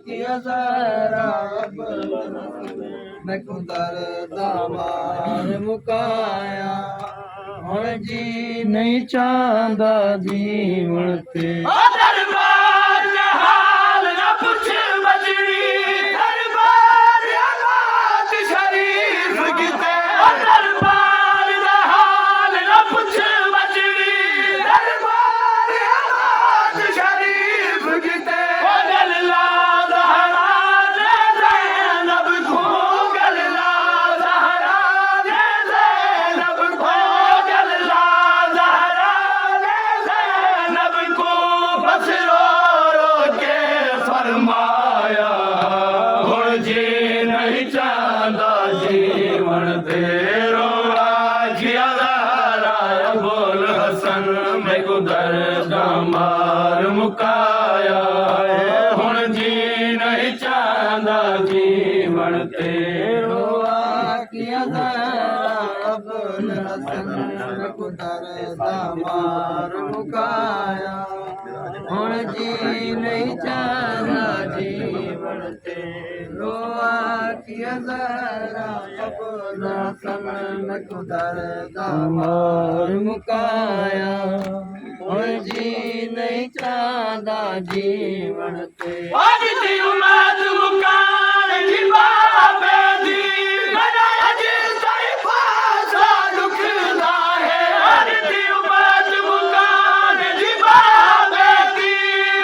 किया जरा मैं कुदर दामार मुकाया हुण जी नहीं चाहता जीवन ते दरबार हाल ना पुछ बजड़ी दरबार हालात शरीफ किते दरबार हाल ना पुछ बजड़ी दरबार हालात शरीफ किते जीवन तेरो आखिया बोल हसन मैं कुदर दामार मुकाया हुण जी नहीं चाहता जीवन तेरो आखिया बोल हसन मैं कुदर दामार मुकाया हुण जी नहीं चाहता जीवन तेरो आखिया मैं कुदर दामार मुकाया हुण जी नहीं चाहता जीवन ते उम्मत मुकान जी बाबे दी मेरा अज तेरे पास दुखदा है अज उम्मत मुकान जी बाबे दी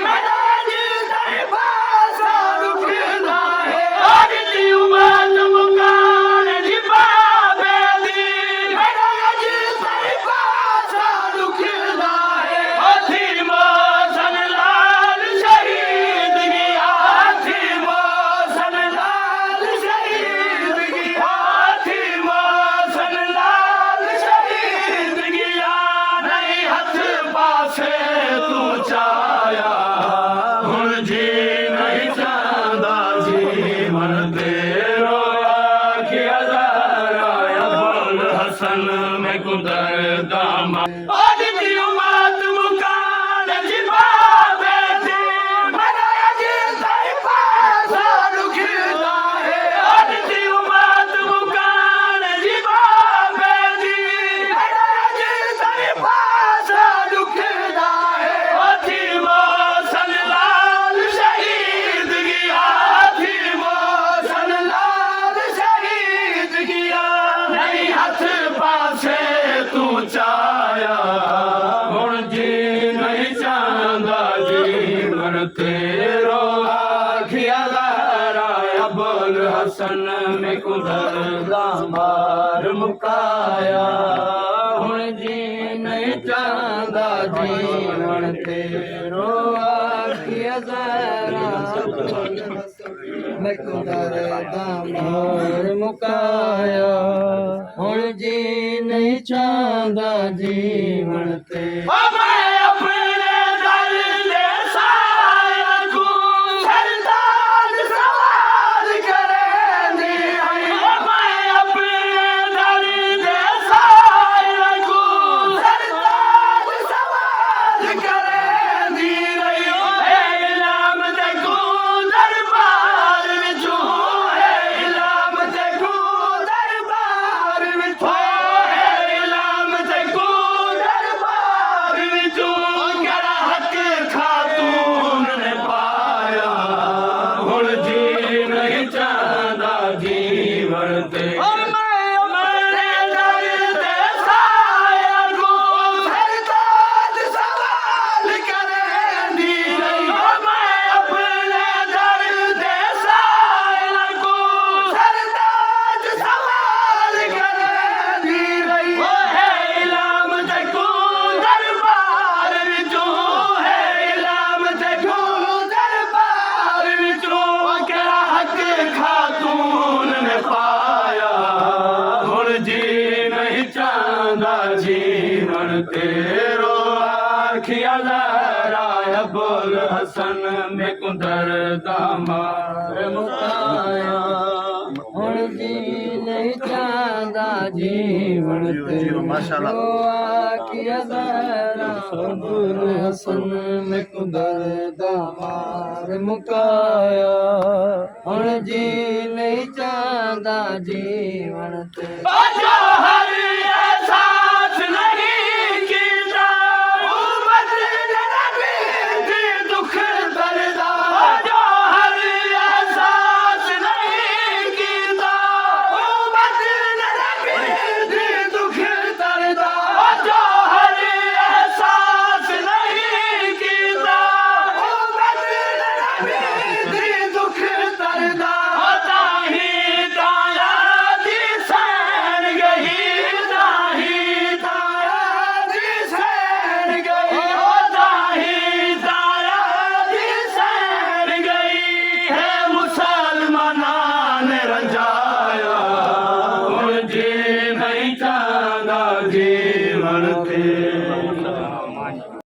मेरा अज तेरे पास दुखदा है अज उम्मत मुकान जी बाबे दी मेरा अज तेरे पास दुखदा है हाथी मोसन लाल शहीद गया हाथी मोसन लाल शहीद गया हाथी मोसन लाल शहीद गया नहीं हथ पासे तू चाया हुण जी नहीं चाहता जीवन तेरो आखिया जरा बोल हसन मैं कुदर दामा उम्मत मुकान जी बाबे दी मेरा अज तेरे पास दुखदा है अज उम्मत मुकान जी बाबे दी मेरा अज तेरे पास दुखदा है हाथी मोसन लाल शहीद गया हाथी मोसन लाल शहीद गया नहीं हथ पासे तू चाया हुण जी नहीं चाहता जीवन तेरो आखिया जरा बोल हसन मैं कुदर दामार मुकाया हुण जी नहीं चाहता जीवन तेरो आखिया जरा मैं कुदर दामार मुकाया हुण जी नहीं चाहता जीवन ते जीवन ते जीवन तेरो आखिया जरा बोल हसन मैं कुदर दामार मुकाया हुण जी नहीं चाहता ਜੀਵਨ ਤੇ ਜੀਓ, ਮਾਸ਼ਾਅੱਲਾ। ਆਖਿਆ ਜ਼ਰਾ ਅਬੁਲ ਹਸਨ ਮੈਂ ਕੁਦਰ ਦਾ ਮਾਰ ਮੁਕਾਇਆ ਹੁਣ ਜੀ ਨਹੀਂ ਚਾਹੁੰਦਾ ਜੀਵਨ ਤੇ ਬਾਜਾ ਹਰਿਆ